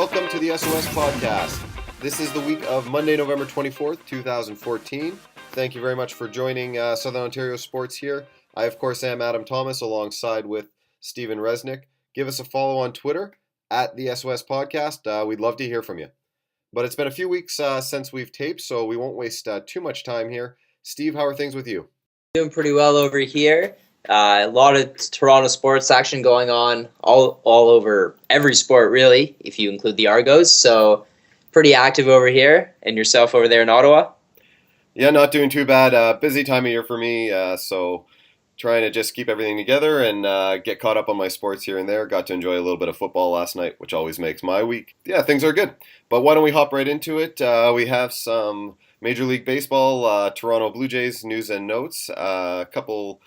welcome to the SOS podcast. This is the week of Monday, November 24th, 2014. Thank you very much for joining Southern Ontario Sports here. I, of course, am Adam Thomas alongside with Stephen Resnick. Give us a follow on Twitter at the SOS podcast. We'd love to hear from you. But it's been a few weeks since we've taped, so we won't waste too much time here. Steve, how are things with you? Doing pretty well over here. A lot of Toronto sports action going on all over every sport, really, if you include the Argos. So pretty active over here. And yourself over there in Ottawa? Yeah, not doing too bad. Busy time of year for me, so trying to just keep everything together and get caught up on my sports here and there. Got to enjoy a little bit of football last night, which always makes my week. Yeah, things are good. But why don't we hop right into it? We have some Major League Baseball, Toronto Blue Jays news and notes, a couple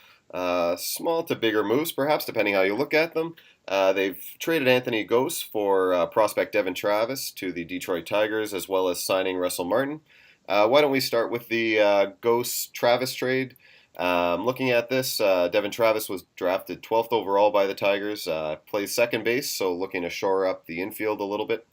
small to bigger moves, perhaps, depending how you look at them. They've traded Anthony Gose for prospect Devon Travis to the Detroit Tigers, as well as signing Russell Martin. Why don't we start with the Gose-Travis trade? Looking at this, Devon Travis was drafted 12th overall by the Tigers, plays second base, so looking to shore up the infield a little bit.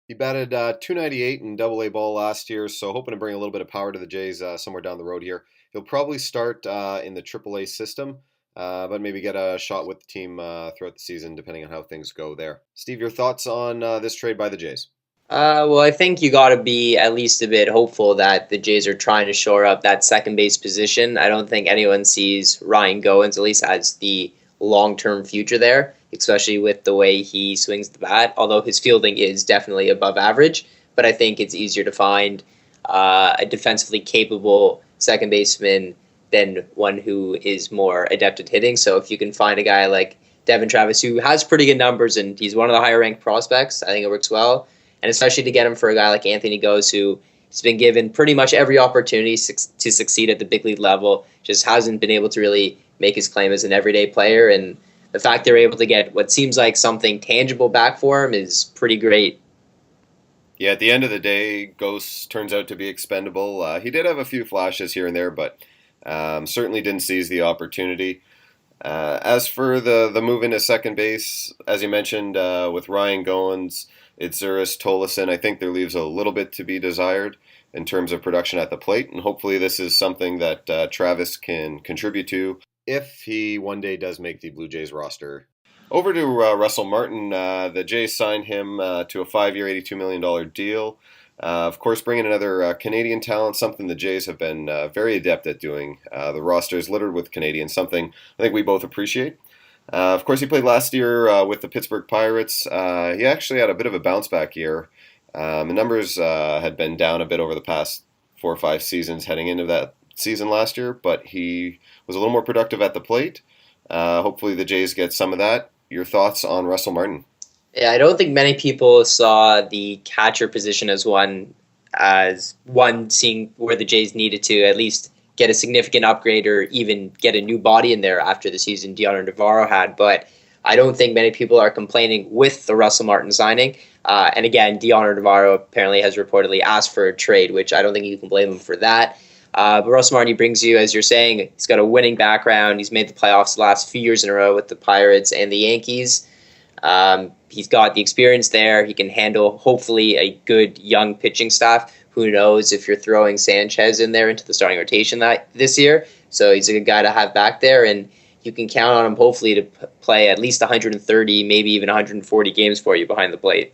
He batted .298 in AA ball last year, so hoping to bring a little bit of power to the Jays somewhere down the road here. He'll probably start in the AAA system, but maybe get a shot with the team throughout the season, depending on how things go there. Steve, your thoughts on this trade by the Jays? Well, I think you got to be at least a bit hopeful that the Jays are trying to shore up that second base position. I don't think anyone sees Ryan Goins, at least, as the long-term future there, especially with the way he swings the bat, although his fielding is definitely above average. But I think it's easier to find a defensively capable second baseman than one who is more adept at hitting. So if you can find a guy like Devon Travis, who has pretty good numbers and he's one of the higher ranked prospects, I think it works well. And especially to get him for a guy like Anthony Gose, who has been given pretty much every opportunity to succeed at the big league level, just hasn't been able to really make his claim as an everyday player. And the fact they're able to get what seems like something tangible back for him is pretty great. Yeah, at the end of the day, Gose turns out to be expendable. He did have a few flashes here and there, but certainly didn't seize the opportunity. As for the move into second base, as you mentioned, with Ryan Goins, Itzuris, Tolleson, I think there leaves a little bit to be desired in terms of production at the plate, and hopefully this is something that Travis can contribute to if he one day does make the Blue Jays roster. Over to Russell Martin. The Jays signed him to a 5-year, $82 million deal. Of course, bringing another Canadian talent, something the Jays have been very adept at doing. The roster is littered with Canadians, something I think we both appreciate. Of course, he played last year with the Pittsburgh Pirates. He actually had a bit of a bounce-back year. The numbers had been down a bit over the past 4 or 5 seasons heading into that season last year, but he was a little more productive at the plate. Hopefully the Jays get some of that. Your thoughts on Russell Martin? Yeah, I don't think many people saw the catcher position as one seeing where the Jays needed to at least get a significant upgrade or even get a new body in there after the season Deontay Navarro had. But I don't think many people are complaining with the Russell Martin signing. And again, Deontay Navarro apparently has reportedly asked for a trade, which I don't think you can blame him for that. But Russell Martin brings you, as you're saying, he's got a winning background. He's made the playoffs the last few years in a row with the Pirates and the Yankees. He's got the experience there. He can handle, hopefully, a good young pitching staff. Who knows if you're throwing Sanchez in there into the starting rotation this year. So he's a good guy to have back there, and you can count on him, hopefully, to play at least 130, maybe even 140 games for you behind the plate.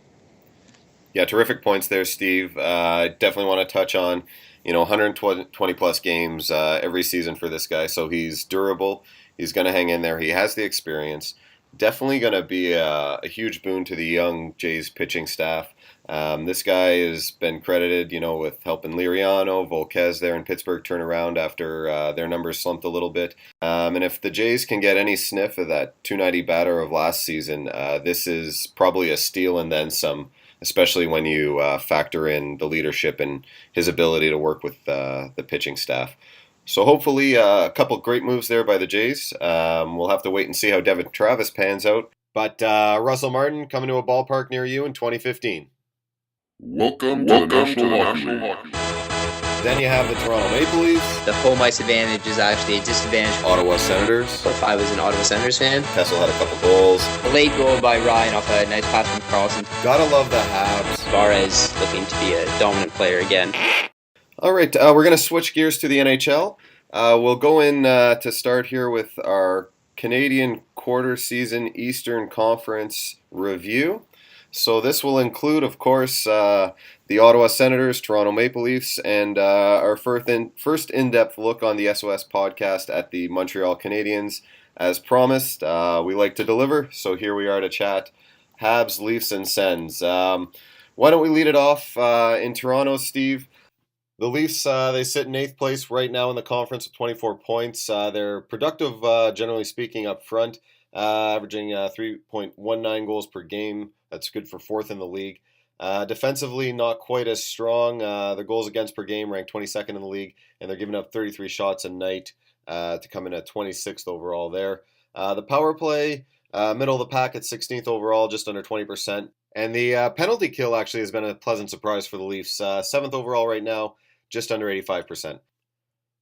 Yeah, terrific points there, Steve. I definitely want to touch on 120 plus games every season for this guy. So he's durable. He's going to hang in there. He has the experience. Definitely going to be a huge boon to the young Jays pitching staff. This guy has been credited, with helping Liriano, Volquez there in Pittsburgh turn around after their numbers slumped a little bit. And if the Jays can get any sniff of that 290 batter of last season, this is probably a steal and then some, especially when you factor in the leadership and his ability to work with the pitching staff. So hopefully a couple great moves there by the Jays. We'll have to wait and see how Devon Travis pans out. But Russell Martin coming to a ballpark near you in 2015. Welcome to the National Hockey League. Then you have the Toronto Maple Leafs. The home ice advantage is actually a disadvantage. Ottawa Senators. If I was an Ottawa Senators fan. Kessel had a couple goals. A late goal by Ryan off a nice pass from Carlson. Gotta love the Habs. As far as looking to be a dominant player again. All right, we're going to switch gears to the NHL. We'll go in to start here with our Canadian quarter season Eastern Conference review. So this will include, of course, the Ottawa Senators, Toronto Maple Leafs, and our first in-depth look on the SOS podcast at the Montreal Canadiens. As promised, we like to deliver, so here we are to chat Habs, Leafs, and Sens. Why don't we lead it off in Toronto, Steve? The Leafs, they sit in 8th place right now in the conference with 24 points. They're productive, generally speaking, up front, averaging 3.19 goals per game. That's good for 4th in the league. Defensively, not quite as strong. Their goals against per game ranked 22nd in the league, and they're giving up 33 shots a night to come in at 26th overall there. The power play, middle of the pack at 16th overall, just under 20%. And the penalty kill actually has been a pleasant surprise for the Leafs. 7th overall right now, just under 85%.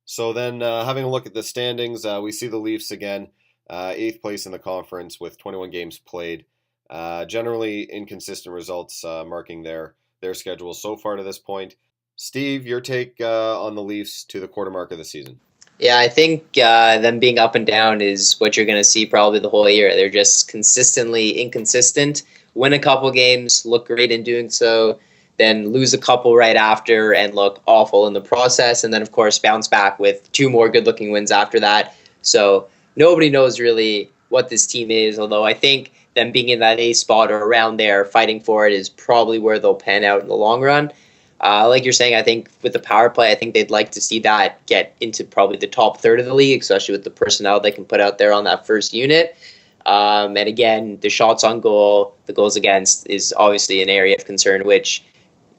So then having a look at the standings, we see the Leafs again, 8th place in the conference with 21 games played. Generally inconsistent results marking their schedule so far to this point. Steve, your take on the Leafs to the quarter mark of the season? Yeah, I think them being up and down is what you're going to see probably the whole year. They're just consistently inconsistent. Win a couple games, look great in doing so, then lose a couple right after and look awful in the process, and then, of course, bounce back with 2 more good-looking wins after that. So nobody knows really what this team is, although I think them being in that A spot or around there, fighting for it, is probably where they'll pan out in the long run. Like you're saying, I think with the power play, I think they'd like to see that get into probably the top third of the league, especially with the personnel they can put out there on that first unit. And again, the shots on goal, the goals against is obviously an area of concern, which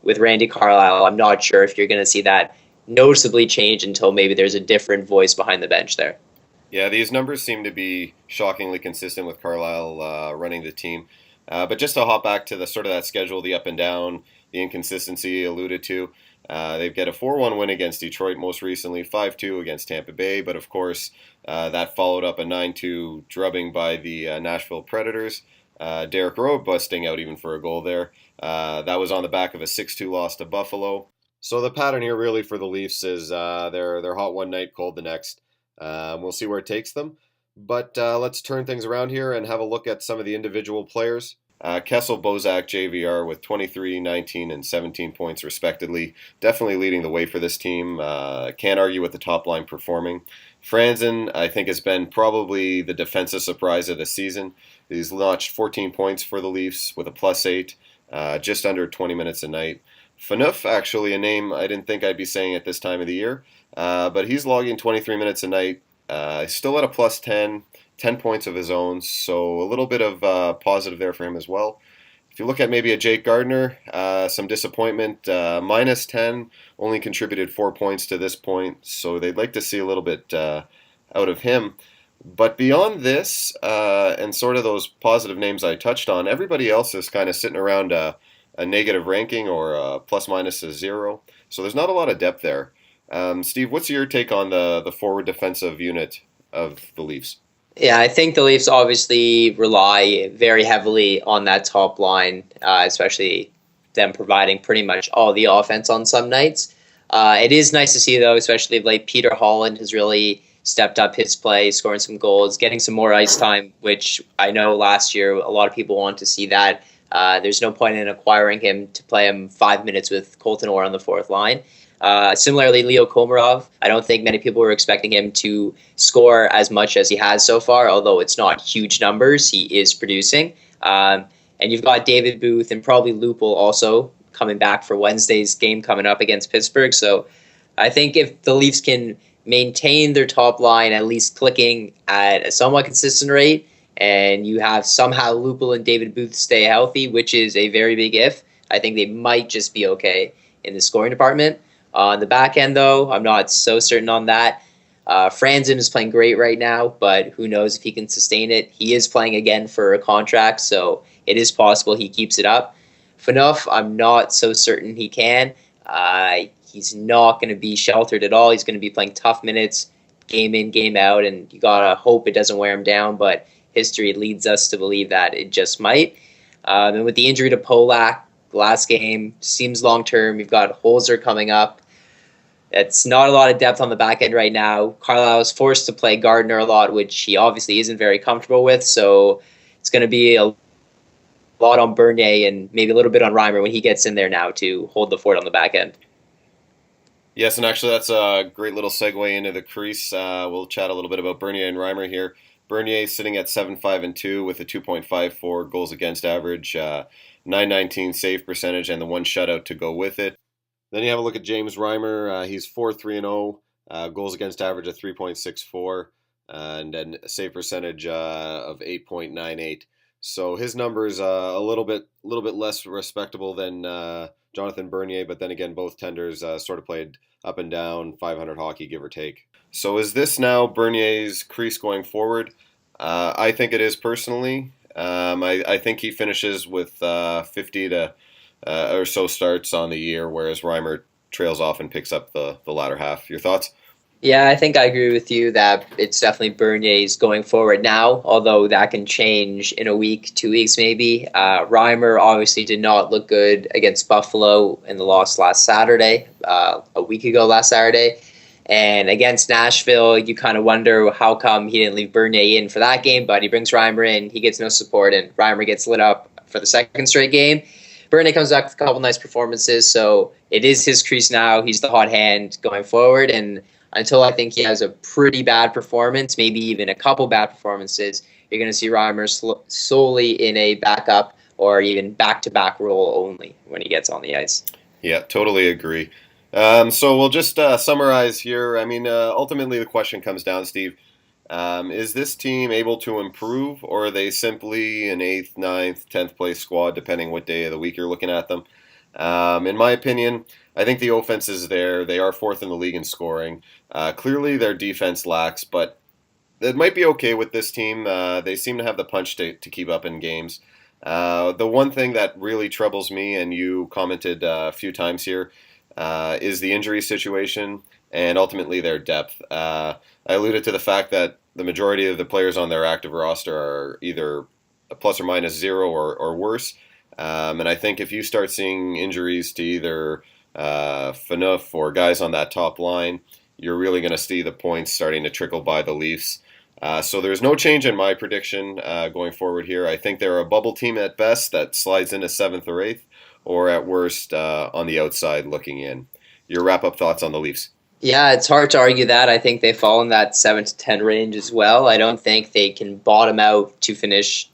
with Randy Carlyle, I'm not sure if you're going to see that noticeably change until maybe there's a different voice behind the bench there. Yeah, these numbers seem to be shockingly consistent with Carlyle running the team. But just to hop back to the sort of that schedule, the up and down, the inconsistency alluded to, they've got a 4-1 win against Detroit most recently, 5-2 against Tampa Bay, but of course that followed up a 9-2 drubbing by the Nashville Predators. Derek Rowe busting out even for a goal there. That was on the back of a 6-2 loss to Buffalo. So the pattern here really for the Leafs is they're hot one night, cold the next. We'll see where it takes them. But let's turn things around here and have a look at some of the individual players. Kessel, Bozak, JVR with 23, 19, and 17 points respectively. Definitely leading the way for this team. Can't argue with the top line performing. Franzen, I think, has been probably the defensive surprise of the season. He's notched 14 points for the Leafs with a +8, just under 20 minutes a night. Phaneuf, actually a name I didn't think I'd be saying at this time of the year, but he's logging 23 minutes a night. Still at a +10. 10 points of his own, so a little bit of positive there for him as well. If you look at maybe a Jake Gardiner, some disappointment, -10, only contributed 4 points to this point, so they'd like to see a little bit out of him. But beyond this, and sort of those positive names I touched on, everybody else is kind of sitting around a negative ranking or a ±0, so there's not a lot of depth there. Steve, what's your take on the forward defensive unit of the Leafs? Yeah, I think the Leafs obviously rely very heavily on that top line, especially them providing pretty much all the offense on some nights. It is nice to see, though, especially like Peter Holland has really stepped up his play, scoring some goals, getting some more ice time, which I know last year a lot of people want to see that. There's no point in acquiring him to play him 5 minutes with Colton Orr on the fourth line. Similarly, Leo Komarov, I don't think many people were expecting him to score as much as he has so far, although it's not huge numbers. He is producing. And you've got David Booth and probably Lupul also coming back for Wednesday's game coming up against Pittsburgh. So I think if the Leafs can maintain their top line at least clicking at a somewhat consistent rate, and you have somehow Lupul and David Booth stay healthy, which is a very big if, I think they might just be okay in the scoring department. On the back end, though, I'm not so certain on that. Franzen is playing great right now, but who knows if he can sustain it. He is playing again for a contract, so it is possible he keeps it up. Phaneuf, I'm not so certain he can. He's not going to be sheltered at all. He's going to be playing tough minutes, game in, game out, and you got to hope it doesn't wear him down, but history leads us to believe that it just might. And with the injury to Polak last game, seems long-term. You've got Holzer coming up. It's not a lot of depth on the back end right now. Carlisle is forced to play Gardner a lot, which he obviously isn't very comfortable with. So it's going to be a lot on Bernier and maybe a little bit on Reimer when he gets in there now to hold the fort on the back end. Yes, and actually that's a great little segue into the crease. We'll chat a little bit about Bernier and Reimer here. Bernier sitting at 7-5-2 with a 2.54 goals against average, 919 save percentage, and the one shutout to go with it. Then you have a look at James Reimer. He's 4-3-0, goals against average of 3.64, and then a save percentage of 8.98. So his numbers a little bit less respectable than Jonathan Bernier, but then again, both tenders sort of played up and down, 500 hockey, give or take. So is this now Bernier's crease going forward? I think it is personally. I think he finishes with 50 to or so starts on the year, whereas Reimer trails off and picks up the latter half. Your thoughts? Yeah, I think I agree with you that it's definitely Bernier's going forward now, although that can change in a week, 2 weeks maybe. Reimer obviously did not look good against Buffalo in the loss last Saturday, a week ago last Saturday. And against Nashville, you kind of wonder how come he didn't leave Bernier in for that game, but he brings Reimer in, he gets no support, and Reimer gets lit up for the second straight game. Bernier comes back with a couple nice performances, so it is his crease now. He's the hot hand going forward, and until I think he has a pretty bad performance, maybe even a couple bad performances, you're going to see Reimer solely in a backup or even back-to-back role only when he gets on the ice. Yeah, totally agree. So we'll just summarize here. I mean, ultimately the question comes down, Steve, is this team able to improve, or are they simply an 8th, 9th, 10th place squad, depending what day of the week you're looking at them? In my opinion, I think the offense is there. They are 4th in the league in scoring. Clearly their defense lacks, but it might be okay with this team. They seem to have the punch to keep up in games. The one thing that really troubles me, and you commented a few times here, is the injury situation and ultimately their depth. I alluded to the fact that the majority of the players on their active roster are either a plus or minus 0 or worse. And I think if you start seeing injuries to either Phaneuf or guys on that top line, you're really going to see the points starting to trickle by the Leafs. So there's no change in my prediction going forward here. I think they're a bubble team at best that slides into 7th or 8th, or at worst on the outside looking in. Your wrap-up thoughts on the Leafs? Yeah, it's hard to argue that. I think they fall in that 7 to 10 range as well. I don't think they can bottom out to finish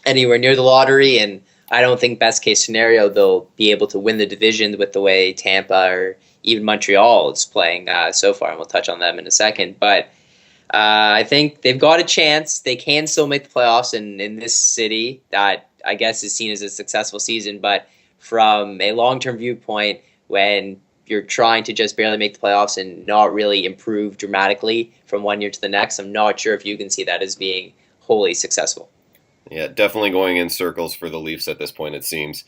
anywhere near the lottery, and I don't think best case scenario they'll be able to win the division with the way Tampa or even Montreal is playing so far, and we'll touch on them in a second. But I think they've got a chance. They can still make the playoffs in this city that I guess is seen as a successful season, but from a long-term viewpoint, when you're trying to just barely make the playoffs and not really improve dramatically from one year to the next, I'm not sure if you can see that as being wholly successful. Yeah, definitely going in circles for the Leafs at this point, it seems.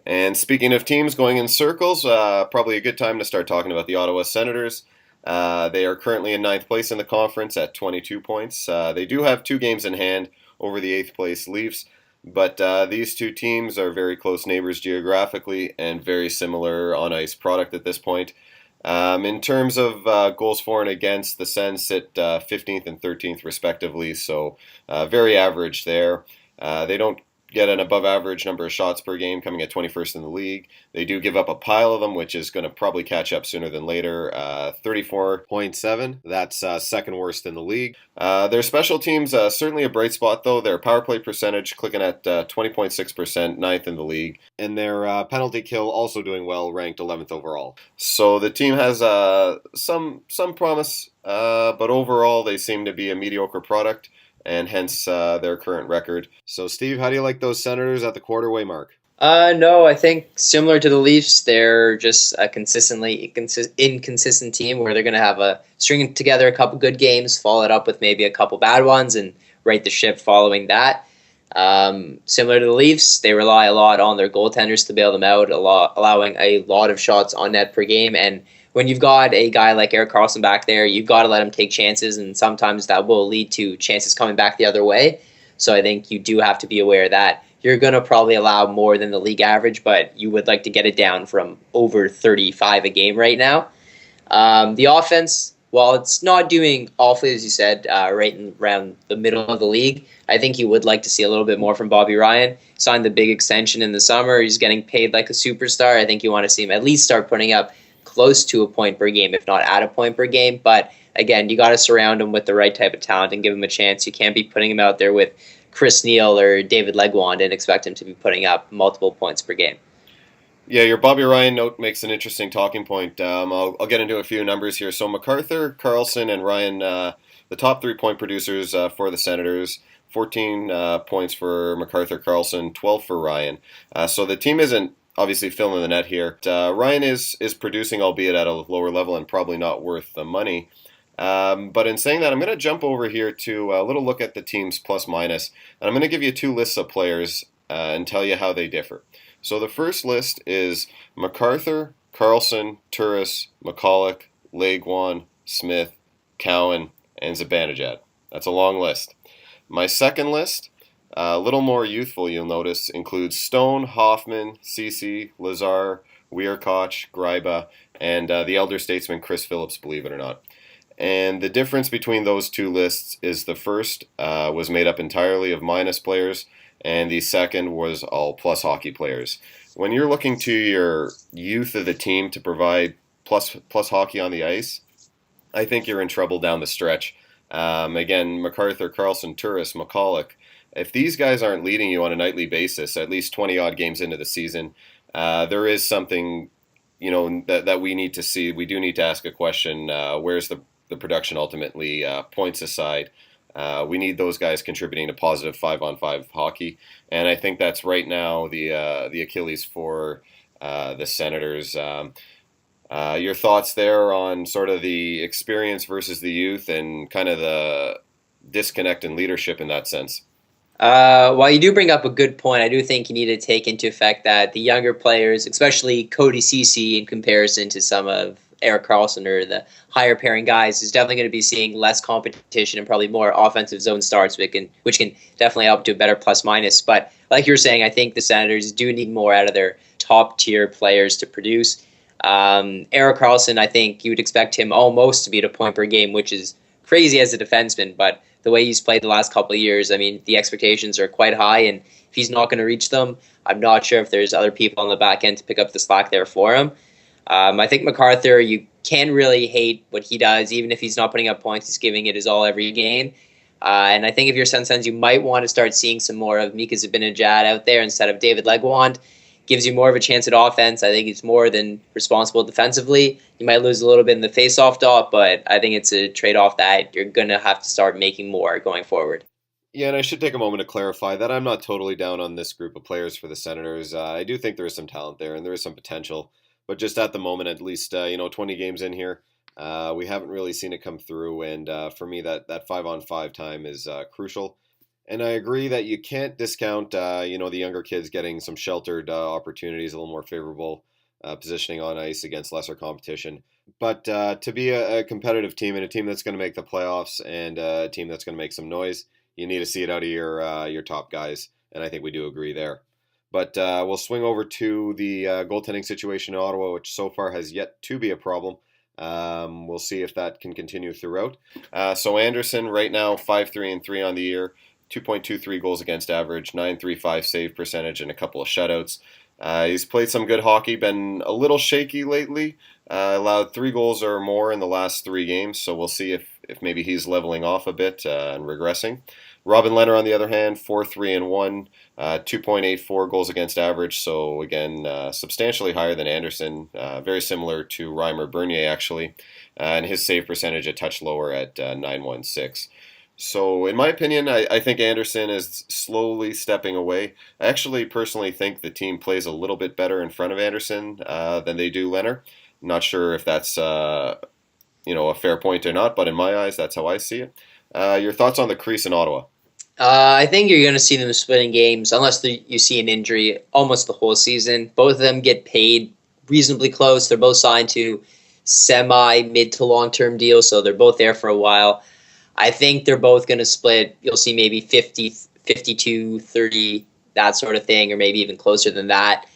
And speaking of teams going in circles, probably a good time to start talking about the Ottawa Senators. They are currently in 9th place in the conference at 22 points. They do have 2 games in hand over the 8th place Leafs, but these two teams are very close neighbors geographically and very similar on-ice product at this point. In terms of goals for and against, the Sens sit 15th and 13th respectively, so very average there. They don't get an above-average number of shots per game, coming at 21st in the league. They do give up a pile of them, which is going to probably catch up sooner than later. 34.7, that's second worst in the league. Their special teams, certainly a bright spot, though. Their power play percentage clicking at 20.6%, 9th in the league. And their penalty kill also doing well, ranked 11th overall. So the team has some promise, but overall they seem to be a mediocre product, and hence their current record. So, Steve, how do you like those Senators at the quarter-way mark? No, I think similar to the Leafs, they're just a consistently inconsistent team where they're going to have string together a couple good games, follow it up with maybe a couple bad ones, and right the ship following that. Similar to the Leafs, they rely a lot on their goaltenders to bail them out, allowing a lot of shots on net per game, and when you've got a guy like Erik Karlsson back there, you've got to let him take chances, and sometimes that will lead to chances coming back the other way. So I think you do have to be aware that you're going to probably allow more than the league average, but you would like to get it down from over 35 a game right now. The offense, while it's not doing awfully, as you said, right around the middle of the league, I think you would like to see a little bit more from Bobby Ryan. Signed the big extension in the summer. He's getting paid like a superstar. I think you want to see him at least start putting up close to a point per game, if not at a point per game. But again, you got to surround him with the right type of talent and give him a chance. You can't be putting him out there with Chris Neal or David Legwand and expect him to be putting up multiple points per game. Yeah, your Bobby Ryan note makes an interesting talking point. I'll get into a few numbers here. So MacArthur, Carlson, and Ryan, the top 3-point producers for the Senators. 14 points for MacArthur, Carlson, 12 for Ryan. So the team isn't obviously filling the net here. Ryan is producing, albeit at a lower level and probably not worth the money. But in saying that, I'm going to jump over here to a little look at the team's plus minus. And I'm going to give you 2 lists of players and tell you how they differ. So the first list is MacArthur, Carlson, Turris, McCulloch, Legwand, Smith, Cowan, and Zibanejad. That's a long list. My second list, a little more youthful, you'll notice, includes Stone, Hoffman, Ceci, Lazar, Weirkoch, Greiba, and the elder statesman Chris Phillips, believe it or not. And the difference between those 2 lists is the first was made up entirely of minus players, and the second was all plus hockey players. When you're looking to your youth of the team to provide plus hockey on the ice, I think you're in trouble down the stretch. Again, MacArthur, Carlson, Turris, McCulloch, if these guys aren't leading you on a nightly basis, at least 20-odd games into the season, there is something that we need to see. We do need to ask a question, where's the production ultimately, points aside? We need those guys contributing to positive 5-on-5 hockey, and I think that's right now the Achilles for the Senators. Your thoughts there on sort of the experience versus the youth and kind of the disconnect in leadership in that sense? While you do bring up a good point, I do think you need to take into effect that the younger players, especially Cody Ceci in comparison to some of Erik Karlsson or the higher pairing guys, is definitely going to be seeing less competition and probably more offensive zone starts, which can definitely help to a better plus minus. But like you were saying, I think the Senators do need more out of their top tier players to produce. Erik Karlsson, I think you would expect him almost to be at a point per game, which is crazy as a defenseman, but the way he's played the last couple of years, I mean, the expectations are quite high, and if he's not going to reach them, I'm not sure if there's other people on the back end to pick up the slack there for him. I think MacArthur, you can't really hate what he does, even if he's not putting up points, he's giving it his all every game. And I think if you're Sens, you might want to start seeing some more of Mika Zibanejad out there instead of David Legwand. Gives you more of a chance at offense. I think he's more than responsible defensively. You might lose a little bit in the face-off dot, but I think it's a trade-off that you're going to have to start making more going forward. Yeah, and I should take a moment to clarify that I'm not totally down on this group of players for the Senators. I do think there is some talent there and there is some potential, but just at the moment, at least, 20 games in here, we haven't really seen it come through, and for me, that 5-on-5 time is crucial. And I agree that you can't discount, the younger kids getting some sheltered opportunities, a little more favorable positioning on ice against lesser competition. But to be a competitive team and a team that's going to make the playoffs and a team that's going to make some noise, you need to see it out of your top guys. And I think we do agree there. But we'll swing over to the goaltending situation in Ottawa, which so far has yet to be a problem. We'll see if that can continue throughout. So Anderson right now 5-3-3 on the year. 2.23 goals against average, 9.35 save percentage, and a couple of shutouts. He's played some good hockey, been a little shaky lately, allowed 3 goals or more in the last 3 games, so we'll see if maybe he's leveling off a bit and regressing. Robin Lehner, on the other hand, 4-3-1, 2.84 goals against average, so again, substantially higher than Anderson, very similar to Reimer Bernier, actually, and his save percentage a touch lower at 9.16. So, in my opinion, I think Anderson is slowly stepping away. I actually personally think the team plays a little bit better in front of Anderson than they do Lehner. Not sure if that's a fair point or not, but in my eyes, that's how I see it. Your thoughts on the crease in Ottawa? I think you're going to see them splitting games unless you see an injury almost the whole season. Both of them get paid reasonably close. They're both signed to semi-mid to long-term deals, so they're both there for a while. I think they're both going to split. You'll see maybe 50, 52, 30 that sort of thing, or maybe even closer than that,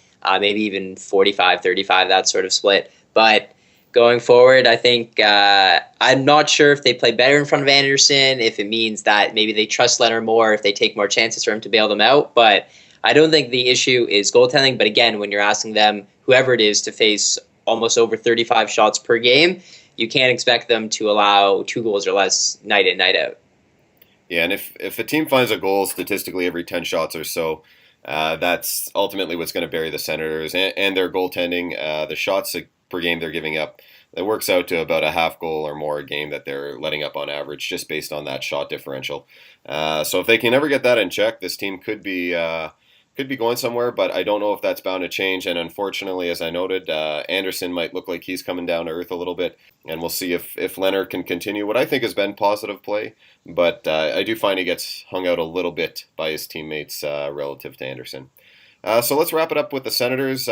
maybe even 45-35, that sort of split. But going forward, I think I'm not sure if they play better in front of Anderson, if it means that maybe they trust Leonard more, if they take more chances for him to bail them out. But I don't think the issue is goaltending. But again, when you're asking them, whoever it is, to face almost over 35 shots per game, you can't expect them to allow 2 goals or less night in, night out. Yeah, and if a team finds a goal statistically every 10 shots or so, that's ultimately what's going to bury the Senators and their goaltending. The shots per game they're giving up, that works out to about a half goal or more a game that they're letting up on average, just based on that shot differential. So if they can ever get that in check, this team could be going somewhere, but I don't know if that's bound to change. And unfortunately, as I noted, Anderson might look like he's coming down to earth a little bit, and we'll see if Leonard can continue what I think has been positive play. But I do find he gets hung out a little bit by his teammates relative to Anderson. So let's wrap it up with the Senators.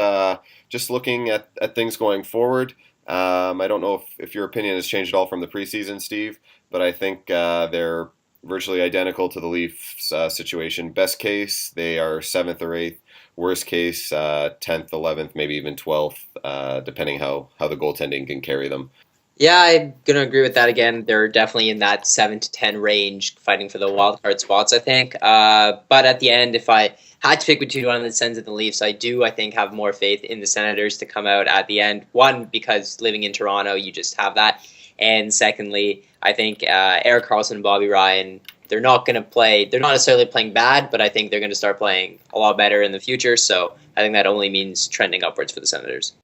Just looking at things going forward, I don't know if your opinion has changed at all from the preseason, Steve, but I think they're virtually identical to the Leafs situation. Best case, they are 7th or 8th. Worst case, 10th, 11th, maybe even 12th, depending how the goaltending can carry them. Yeah, I'm going to agree with that again. They're definitely in that 7 to 10 range, fighting for the wild card spots, I think. But at the end, if I had to pick between one of the Sens and the Leafs, I think, have more faith in the Senators to come out at the end. One, because living in Toronto, you just have that. And secondly, I think Erik Karlsson and Bobby Ryan, they're not necessarily playing bad, but I think they're going to start playing a lot better in the future. So I think that only means trending upwards for the Senators.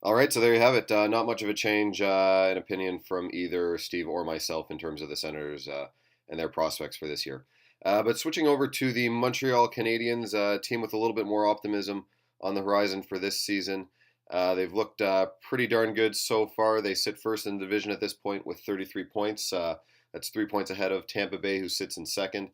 All right, so there you have it. Not much of a change in opinion from either Steve or myself in terms of the Senators and their prospects for this year. But switching over to the Montreal Canadiens, a team with a little bit more optimism on the horizon for this season. They've looked pretty darn good so far. They sit first in the division at this point with 33 points. That's 3 points ahead of Tampa Bay, who sits in second.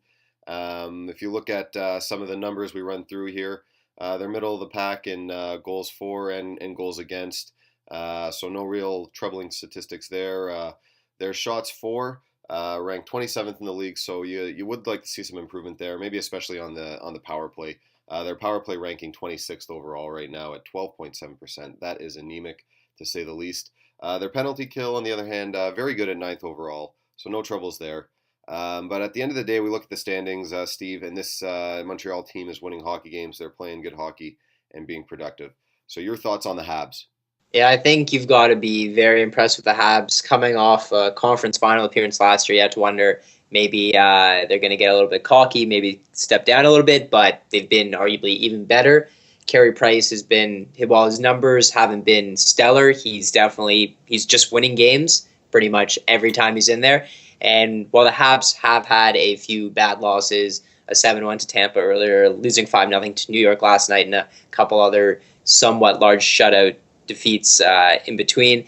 If you look at some of the numbers we run through here, they're middle of the pack in goals for and goals against. So no real troubling statistics there. Their shots for ranked 27th in the league, so you would like to see some improvement there, maybe especially on the power play. Their power play ranking 26th overall right now at 12.7%. That is anemic, to say the least. Their penalty kill, on the other hand, very good at 9th overall, so no troubles there. But at the end of the day, we look at the standings, Steve, and this Montreal team is winning hockey games. They're playing good hockey and being productive. So your thoughts on the Habs? Yeah, I think you've got to be very impressed with the Habs. Coming off a conference final appearance last year, you have to wonder maybe they're going to get a little bit cocky, maybe step down a little bit, but they've been arguably even better. Carey Price has been, while his numbers haven't been stellar, he's just winning games pretty much every time he's in there. And while the Habs have had a few bad losses, a 7-1 to Tampa earlier, losing 5-0 to New York last night, and a couple other somewhat large shutout defeats in between,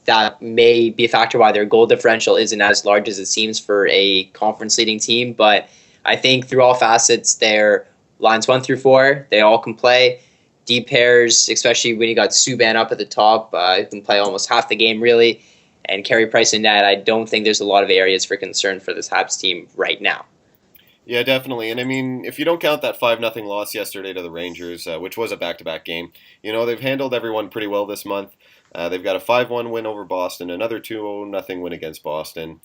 that may be a factor why their goal differential isn't as large as it seems for a conference-leading team. But I think through all facets, their lines 1 through 4, they all can play. Deep pairs, especially when you got Subban up at the top, who can play almost half the game, really. And Carey Price in net, I don't think there's a lot of areas for concern for this Habs team right now. Yeah, definitely. And I mean, if you don't count that 5-0 loss yesterday to the Rangers, which was a back-to-back game, they've handled everyone pretty well this month. They've got a 5-1 win over Boston, another 2-0 win against Boston.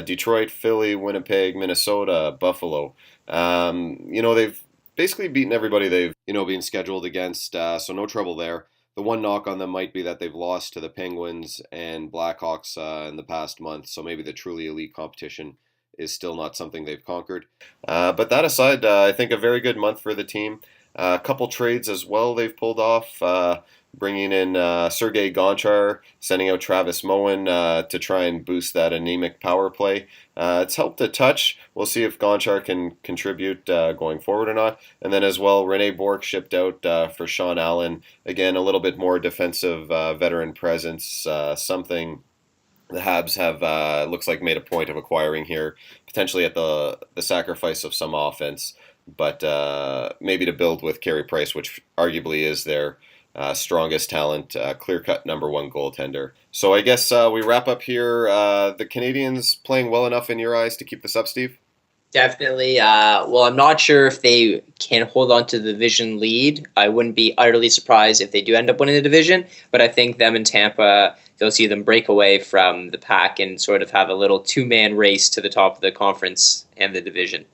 Detroit, Philly, Winnipeg, Minnesota, Buffalo. They've basically beaten everybody they've, been scheduled against, so no trouble there. The one knock on them might be that they've lost to the Penguins and Blackhawks in the past month, so maybe the truly elite competition is still not something they've conquered. But that aside, I think a very good month for the team. A couple trades as well they've pulled off, bringing in Sergei Gonchar, sending out Travis Moen to try and boost that anemic power play. It's helped a touch. We'll see if Gonchar can contribute going forward or not. And then as well, Rene Bourque shipped out for Sean Allen. Again, a little bit more defensive veteran presence, something the Habs have, looks like, made a point of acquiring here, potentially at the sacrifice of some offense, but maybe to build with Carey Price, which arguably is their strongest talent, clear-cut number 1 goaltender. So I guess we wrap up here. The Canadiens playing well enough in your eyes to keep this up, Steve? Definitely. Well, I'm not sure if they can hold on to the division lead. I wouldn't be utterly surprised if they do end up winning the division, but I think them and Tampa, you'll see them break away from the pack and sort of have a little two-man race to the top of the conference and the division.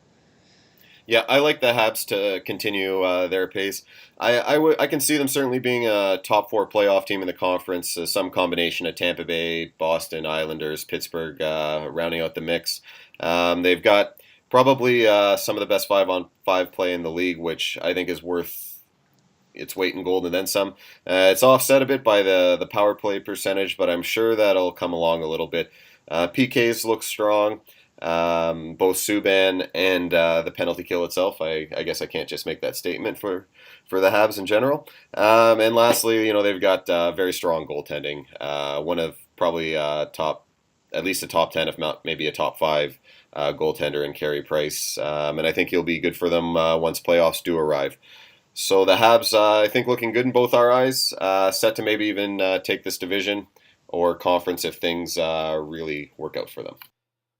Yeah, I like the Habs to continue their pace. I can see them certainly being a top four playoff team in the conference, some combination of Tampa Bay, Boston, Islanders, Pittsburgh rounding out the mix. They've got probably some of the best 5-on-5 play in the league, which I think is worth its weight in gold and then some. It's offset a bit by the power play percentage, but I'm sure that'll come along a little bit. PKs look strong. Both Subban and the penalty kill itself. I guess I can't just make that statement for the Habs in general. And lastly, they've got very strong goaltending. One of probably at least a top 10, if not maybe a top 5 goaltender in Carey Price. And I think he'll be good for them once playoffs do arrive. So the Habs, I think, looking good in both our eyes. Set to maybe even take this division or conference if things really work out for them.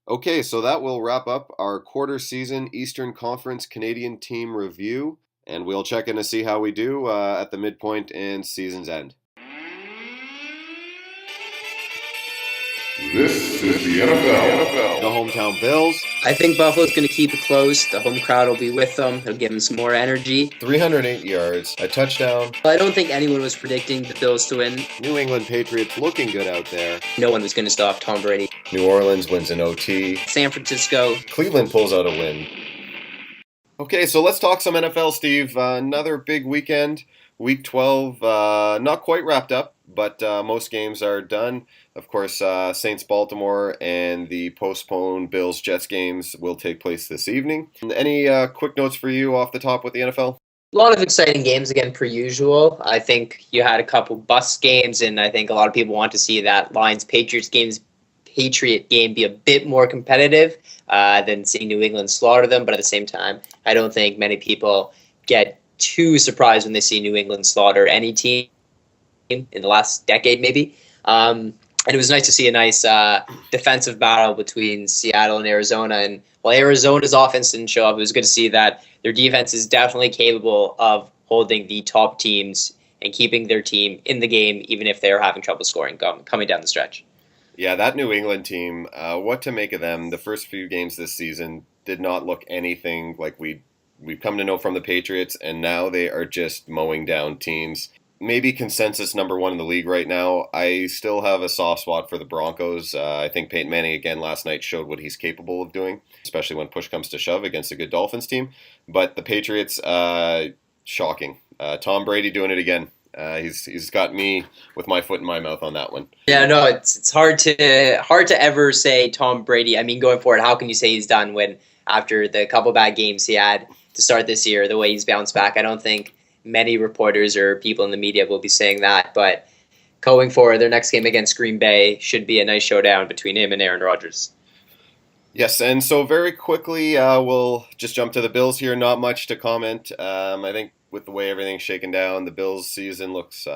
Okay, so that will wrap up our quarter season Eastern Conference Canadian team review, and we'll check in to see how we do at the midpoint and season's end. This is the NFL. The hometown Bills. I think Buffalo's going to keep it close. The home crowd will be with them. It'll give them some more energy. 308 yards, a touchdown. I don't think anyone was predicting the Bills to win. New England Patriots looking good out there. No one was going to stop Tom Brady. New Orleans wins in OT. San Francisco. Cleveland pulls out a win. Okay, so let's talk some NFL, Steve. Another big weekend. Week 12, not quite wrapped up, but most games are done. Of course, Saints-Baltimore and the postponed Bills-Jets games will take place this evening. Any quick notes for you off the top with the NFL? A lot of exciting games again, per usual. I think you had a couple bust games, and I think a lot of people want to see that Lions-Patriot game be a bit more competitive than seeing New England slaughter them. But at the same time, I don't think many people get too surprised when they see New England slaughter any team in the last decade, maybe. And it was nice to see a nice defensive battle between Seattle and Arizona. And while Arizona's offense didn't show up, it was good to see that their defense is definitely capable of holding the top teams and keeping their team in the game, even if they're having trouble scoring coming down the stretch. Yeah, that New England team, what to make of them? The first few games this season did not look anything like we've come to know from the Patriots, and now they are just mowing down teams. Maybe consensus number one in the league right now. I still have a soft spot for the Broncos. I think Peyton Manning again last night showed what he's capable of doing, especially when push comes to shove against a good Dolphins team. But the Patriots, shocking. Tom Brady doing it again. He's got me with my foot in my mouth on that one. Yeah, no, it's hard to ever say Tom Brady. I mean, going forward, how can you say he's done when after the couple bad games he had to start this year, the way he's bounced back? I don't think many reporters or people in the media will be saying that, but going forward, their next game against Green Bay should be a nice showdown between him and Aaron Rodgers. Yes, and so very quickly, we'll just jump to the Bills here. Not much to comment. I think with the way everything's shaken down, the Bills' season looks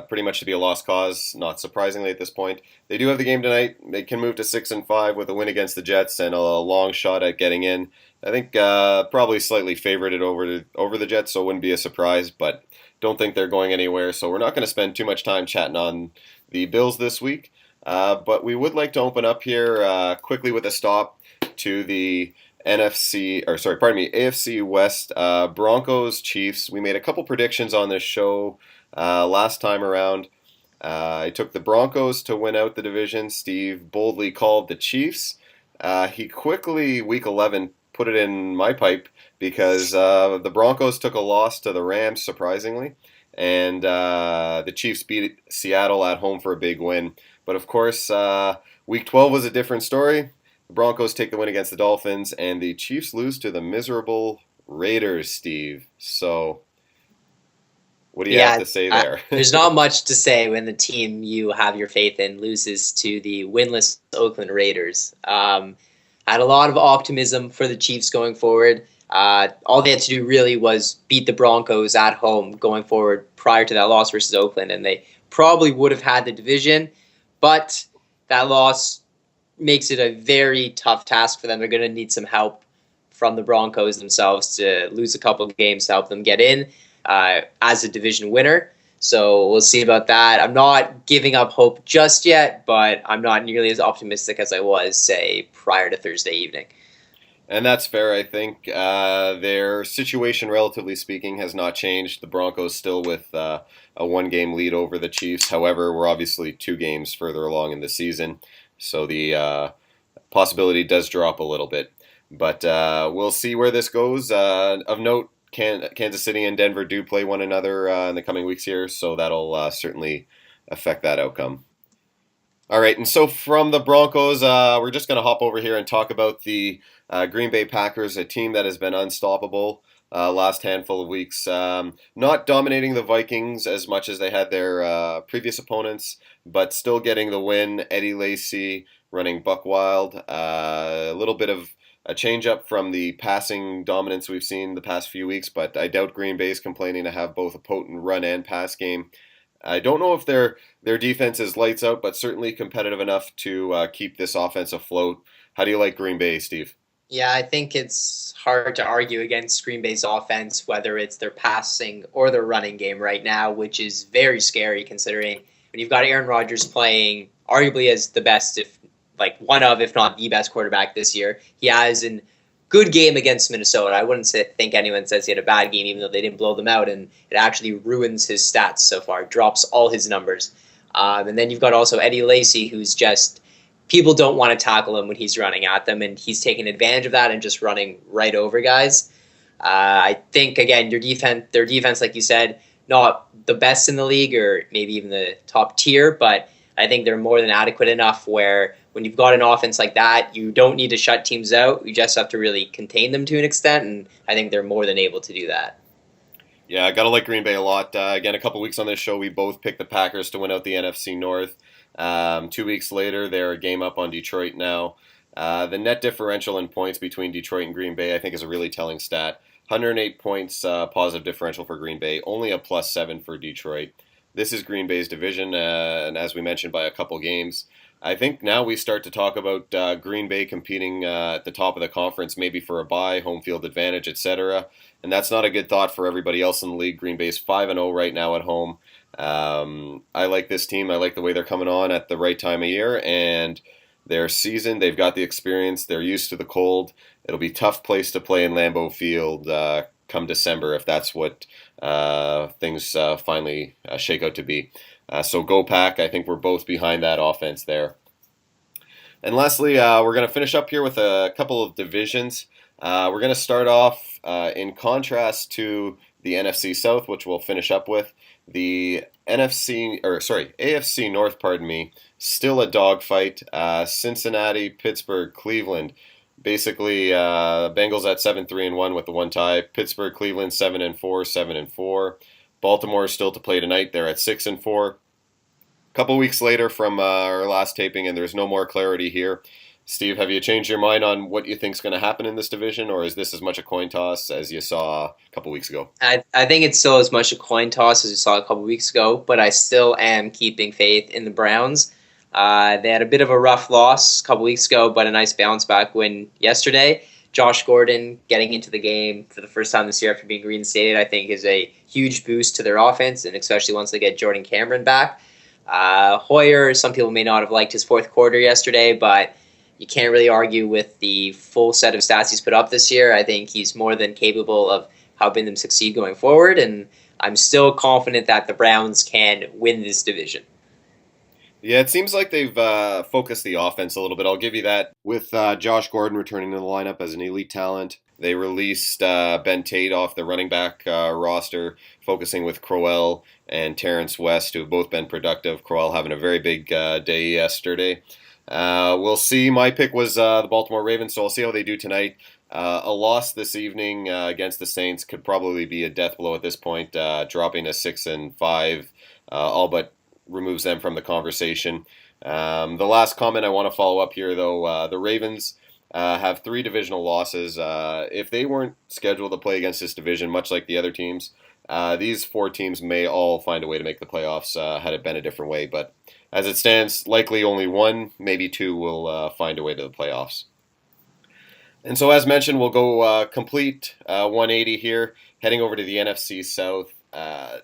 pretty much to be a lost cause, not surprisingly at this point. They do have the game tonight. They can move to 6-5 with a win against the Jets and a long shot at getting in. I think probably slightly favorited over the Jets, so it wouldn't be a surprise, but don't think they're going anywhere. So we're not going to spend too much time chatting on the Bills this week. But we would like to open up here quickly with a stop to the AFC West, Broncos, Chiefs. We made a couple predictions on this show last time around. I took the Broncos to win out the division. Steve boldly called the Chiefs. He quickly, week 11, put it in my pipe because the Broncos took a loss to the Rams, surprisingly, and the Chiefs beat Seattle at home for a big win. But of course, week 12 was a different story. The Broncos take the win against the Dolphins, and the Chiefs lose to the miserable Raiders, Steve. So what do you have to say there? There's not much to say when the team you have your faith in loses to the winless Oakland Raiders. Had a lot of optimism for the Chiefs going forward. All they had to do really was beat the Broncos at home going forward prior to that loss versus Oakland, and they probably would have had the division. But that loss makes it a very tough task for them. They're going to need some help from the Broncos themselves to lose a couple of games to help them get in as a division winner. So we'll see about that. I'm not giving up hope just yet, but I'm not nearly as optimistic as I was, say, prior to Thursday evening. And that's fair, I think. Their situation, relatively speaking, has not changed. The Broncos still with a one-game lead over the Chiefs. However, we're obviously 2 games further along in the season, so the possibility does drop a little bit. But we'll see where this goes. Of note, Kansas City and Denver do play one another in the coming weeks here, so that'll certainly affect that outcome. All right, and so from the Broncos, we're just going to hop over here and talk about the Green Bay Packers, a team that has been unstoppable last handful of weeks. Not dominating the Vikings as much as they had their previous opponents, but still getting the win. Eddie Lacy running buck wild. A little bit of a change up from the passing dominance we've seen the past few weeks, but I doubt Green Bay's complaining to have both a potent run and pass game. I don't know if their defense is lights out, but certainly competitive enough to keep this offense afloat. How do you like Green Bay, Steve? Yeah, I think it's hard to argue against Green Bay's offense, whether it's their passing or their running game right now, which is very scary considering when you've got Aaron Rodgers playing arguably as the best, if not the best quarterback this year. He has a good game against Minnesota. I wouldn't think anyone says he had a bad game, even though they didn't blow them out, and it actually ruins his stats so far, drops all his numbers. And then you've got also Eddie Lacy, who's just people don't want to tackle him when he's running at them, and he's taking advantage of that and just running right over guys. I think, again, their defense, like you said, not the best in the league or maybe even the top tier, but I think they're more than adequate enough where when you've got an offense like that, you don't need to shut teams out. You just have to really contain them to an extent, and I think they're more than able to do that. Yeah, I got to like Green Bay a lot. Again, a couple weeks on this show, we both picked the Packers to win out the NFC North. 2 weeks later, they're a game up on Detroit now. The net differential in points between Detroit and Green Bay, I think, is a really telling stat. 108 points positive differential for Green Bay, only a +7 for Detroit. This is Green Bay's division, and as we mentioned, by a couple games. I think now we start to talk about Green Bay competing at the top of the conference, maybe for a bye, home field advantage, etc. And that's not a good thought for everybody else in the league. Green Bay's 5-0 right now at home. I like this team. I like the way they're coming on at the right time of year, and their season, they've got the experience. They're used to the cold. It'll be a tough place to play in Lambeau Field come December if that's what things finally shake out to be. So go Pack. I think we're both behind that offense there. And lastly, we're going to finish up here with a couple of divisions. We're going to start off in contrast to the NFC South, which we'll finish up with. The AFC North, still a dogfight. Cincinnati, Pittsburgh, Cleveland. Basically, Bengals at 7-3-1 with the one tie. Pittsburgh, Cleveland 7-4, 7-4. Baltimore is still to play tonight. They're at 6-4. A couple weeks later from our last taping, and there's no more clarity here. Steve, have you changed your mind on what you think is going to happen in this division, or is this as much a coin toss as you saw a couple weeks ago? I think it's still as much a coin toss as you saw a couple weeks ago, but I still am keeping faith in the Browns. They had a bit of a rough loss a couple weeks ago, but a nice bounce-back win yesterday. Josh Gordon getting into the game for the first time this year after being reinstated, I think, is a huge boost to their offense, and especially once they get Jordan Cameron back. Hoyer, some people may not have liked his fourth quarter yesterday, but you can't really argue with the full set of stats he's put up this year. I think he's more than capable of helping them succeed going forward, and I'm still confident that the Browns can win this division. Yeah, it seems like they've focused the offense a little bit. I'll give you that. With Josh Gordon returning to the lineup as an elite talent, they released Ben Tate off the running back roster, focusing with Crowell and Terrence West, who have both been productive. Crowell having a very big day yesterday. We'll see. My pick was the Baltimore Ravens, so I'll see how they do tonight. A loss this evening against the Saints could probably be a death blow at this point, dropping to 6-5, all but removes them from the conversation. The last comment I want to follow up here, though, the Ravens have 3 divisional losses. If they weren't scheduled to play against this division, much like the other teams, these 4 teams may all find a way to make the playoffs had it been a different way. But As it stands, likely only one, maybe two will find a way to the playoffs. And so, as mentioned, we'll go complete 180 here, heading over to the NFC South.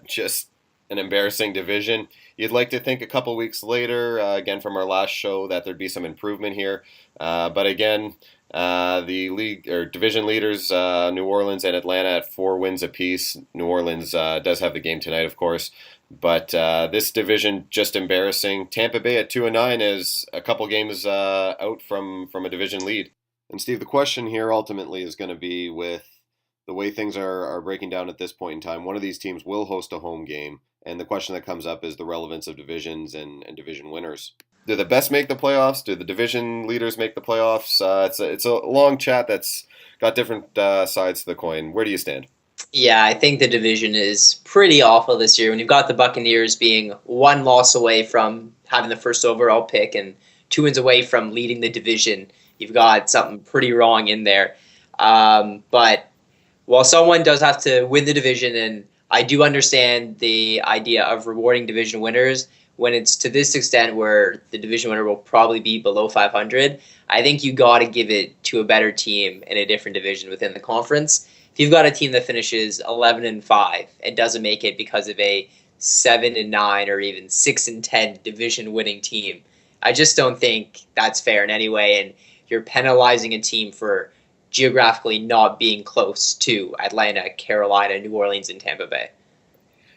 Just an embarrassing division. You'd like to think a couple weeks later, again from our last show, that there'd be some improvement here. But again, the league or division leaders, New Orleans and Atlanta, at 4 wins apiece. New Orleans does have the game tonight, of course. But this division just embarrassing. Tampa Bay at 2-9 is a couple games out from a division lead. And Steve, the question here ultimately is going to be, with the way things are breaking down at this point in time, one of these teams will host a home game. And the question that comes up is the relevance of divisions and division winners. Do the best make the playoffs? Do the division leaders make the playoffs? It's a long chat that's got different sides to the coin. Where do you stand? Yeah, I think the division is pretty awful this year. When you've got the Buccaneers being 1 loss away from having the first overall pick and 2 wins away from leading the division, you've got something pretty wrong in there. But while someone does have to win the division, and I do understand the idea of rewarding division winners, when it's to this extent where the division winner will probably be below 500, I think you got to give it to a better team in a different division within the conference. If you've got a team that finishes 11-5 and doesn't make it because of a 7-9 or even 6-10 division winning team, I just don't think that's fair in any way, and you're penalizing a team for geographically not being close to Atlanta, Carolina, New Orleans, and Tampa Bay.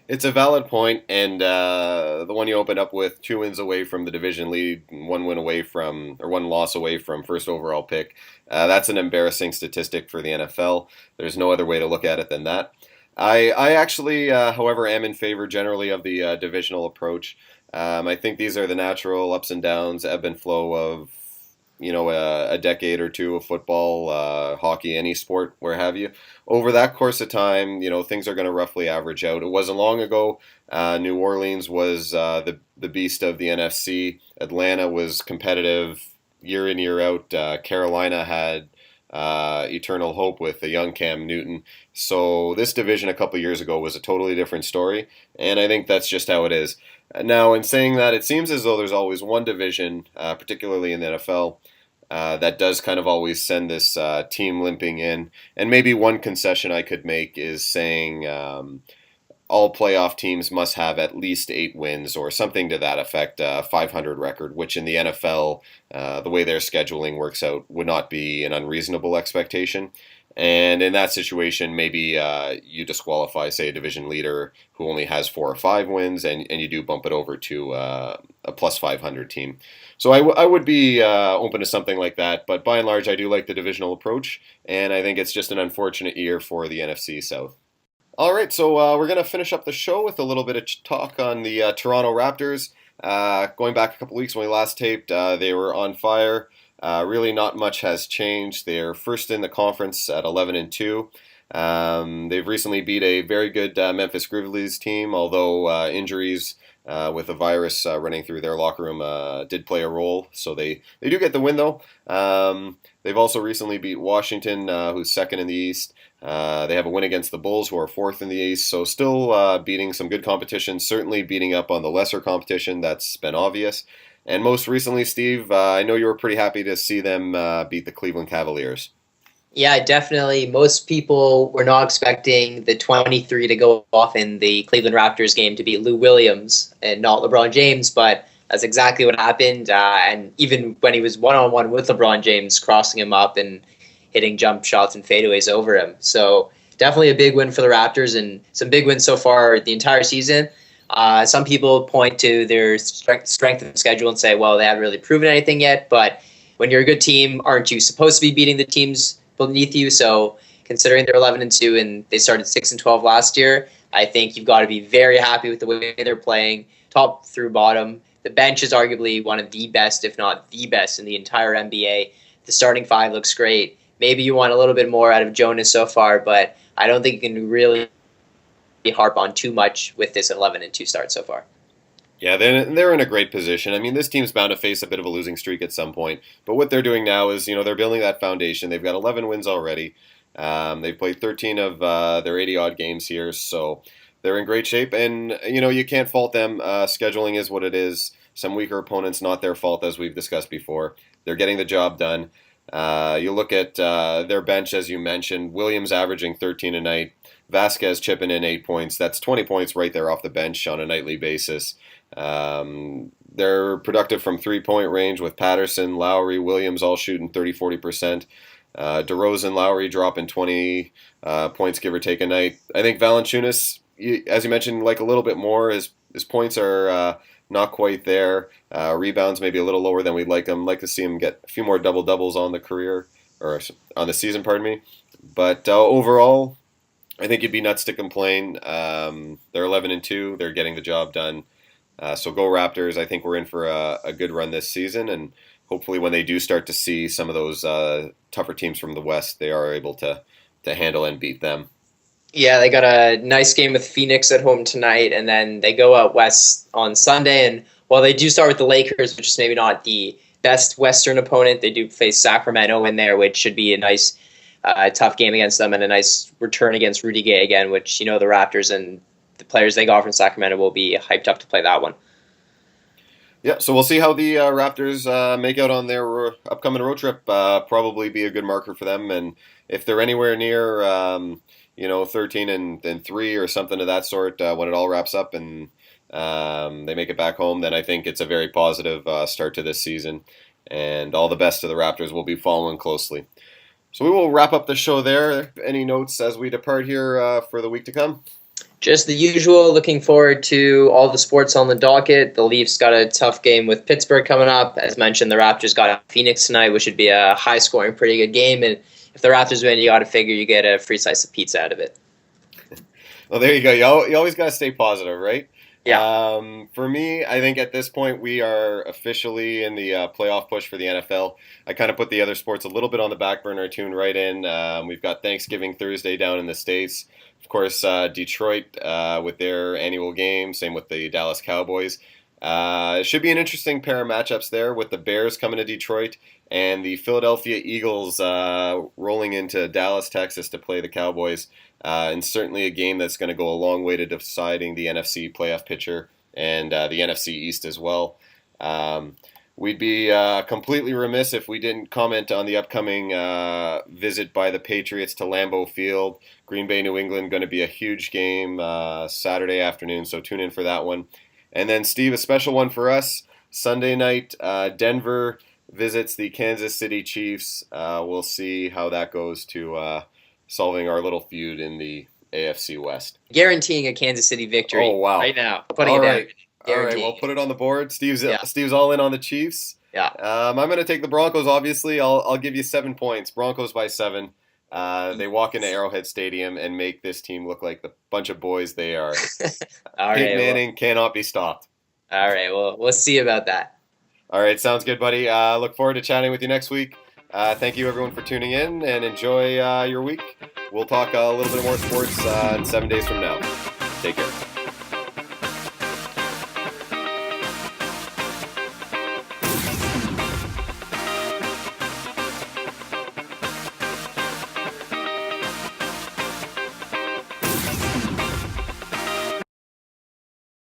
It's a valid point, and the one you opened up with, 2 wins away from the division lead, 1 win away from, or 1 loss away from first overall pick. That's an embarrassing statistic for the NFL. There's no other way to look at it than that. I actually, however, am in favor generally of the divisional approach. I think these are the natural ups and downs, ebb and flow of a decade or two of football, hockey, any sport, where have you. Over that course of time, things are going to roughly average out. It wasn't long ago. New Orleans was the beast of the NFC. Atlanta was competitive year in, year out. Carolina had eternal hope with the young Cam Newton. So this division a couple years ago was a totally different story, and I think that's just how it is. Now, in saying that, it seems as though there's always one division, particularly in the NFL, that does kind of always send this team limping in. And maybe one concession I could make is saying all playoff teams must have at least 8 wins or something to that effect, 500 record, which in the NFL, the way their scheduling works out, would not be an unreasonable expectation. And in that situation, maybe you disqualify, say, a division leader who only has 4 or 5 wins, and you do bump it over to a plus 500 team. So I would be open to something like that. But by and large, I do like the divisional approach, and I think it's just an unfortunate year for the NFC South. All right, so we're going to finish up the show with a little bit of talk on the Toronto Raptors. Going back a couple weeks when we last taped, they were on fire. Really not much has changed. They're first in the conference at 11-2. They've recently beat a very good Memphis Grizzlies team, although injuries with a virus running through their locker room did play a role. So they do get the win, though. They've also recently beat Washington, who's second in the East. They have a win against the Bulls, who are fourth in the East. So still beating some good competition, certainly beating up on the lesser competition. That's been obvious. And most recently, Steve, I know you were pretty happy to see them beat the Cleveland Cavaliers. Yeah, definitely. Most people were not expecting the 23 to go off in the Cleveland Raptors game to be Lou Williams and not LeBron James, but that's exactly what happened. And even when he was one-on-one with LeBron James, crossing him up and hitting jump shots and fadeaways over him. So definitely a big win for the Raptors, and some big wins so far the entire season. Some people point to their strength of schedule and say, well, they haven't really proven anything yet. But when you're a good team, aren't you supposed to be beating the teams beneath you? So considering they're 11-2 and they started 6-12 last year, I think you've got to be very happy with the way they're playing, top through bottom. The bench is arguably one of the best, if not the best, in the entire NBA. The starting 5 looks great. Maybe you want a little bit more out of Jonas so far, but I don't think you can really harp on too much with this 11-2 start so far. Yeah, they're in a great position. I mean, this team's bound to face a bit of a losing streak at some point. But what they're doing now is, they're building that foundation. They've got 11 wins already. They've played 13 of their 80-odd games here, so they're in great shape. And, you can't fault them. Scheduling is what it is. some weaker opponents, not their fault, as we've discussed before. They're getting the job done. You look at their bench, as you mentioned, Williams averaging 13 a night, Vasquez chipping in 8 points. That's 20 points right there off the bench on a nightly basis. They're productive from three-point range with Patterson, Lowry, Williams all shooting 30-40%. DeRozan, Lowry dropping 20 points, give or take a night. I think Valanciunas, as you mentioned, like a little bit more. His points are not quite there. Rebounds maybe a little lower than we'd like him. Like to see him get a few more double-doubles on the career, or on the season, pardon me. But overall, I think you'd be nuts to complain. They're 11-2. They're getting the job done. So go Raptors. I think we're in for a good run this season, and hopefully when they do start to see some of those tougher teams from the West, they are able to handle and beat them. Yeah, they got a nice game with Phoenix at home tonight, and then they go out west on Sunday. And while they do start with the Lakers, which is maybe not the best Western opponent, they do face Sacramento in there, which should be a nice, tough game against them, and a nice return against Rudy Gay again, which, the Raptors and the players they got from Sacramento will be hyped up to play that one. Yeah, so we'll see how the Raptors make out on their upcoming road trip. Probably be a good marker for them, and if they're anywhere near 13-3 or something of that sort when it all wraps up and they make it back home, then I think it's a very positive start to this season. And all the best to the Raptors. We'll be following closely. So we will wrap up the show there. Any notes as we depart here for the week to come? Just the usual, looking forward to all the sports on the docket. The Leafs got a tough game with Pittsburgh coming up. As mentioned, the Raptors got Phoenix tonight, which should be a high-scoring, pretty good game. And if the Raptors win, you got to figure you get a free slice of pizza out of it. Well, there you go. You always got to stay positive, right? Yeah. For me, I think at this point we are officially in the playoff push for the NFL. I kind of put the other sports a little bit on the back burner, tuned right in. We've got Thanksgiving Thursday down in the States. Of course, Detroit with their annual game, same with the Dallas Cowboys. It should be an interesting pair of matchups there with the Bears coming to Detroit and the Philadelphia Eagles rolling into Dallas, Texas to play the Cowboys. And certainly a game that's going to go a long way to deciding the NFC playoff picture and the NFC East as well. We'd be completely remiss if we didn't comment on the upcoming visit by the Patriots to Lambeau Field. Green Bay, New England, going to be a huge game Saturday afternoon, so tune in for that one. And then, Steve, a special one for us. Sunday night, Denver visits the Kansas City Chiefs. We'll see how that goes to solving our little feud in the AFC West. Guaranteeing a Kansas City victory. Oh, wow. Right now. Putting all it right. down. All right, well, put it on the board. Steve's all in on the Chiefs. Yeah. I'm going to take the Broncos, obviously. I'll give you 7 points. Broncos by 7. They walk into Arrowhead Stadium and make this team look like the bunch of boys they are. All Peyton right, Manning cannot be stopped. All right, well, we'll see about that. All right, sounds good, buddy. Look forward to chatting with you next week. Thank you, everyone, for tuning in, and enjoy your week. We'll talk a little bit more sports in 7 days from now. Take care.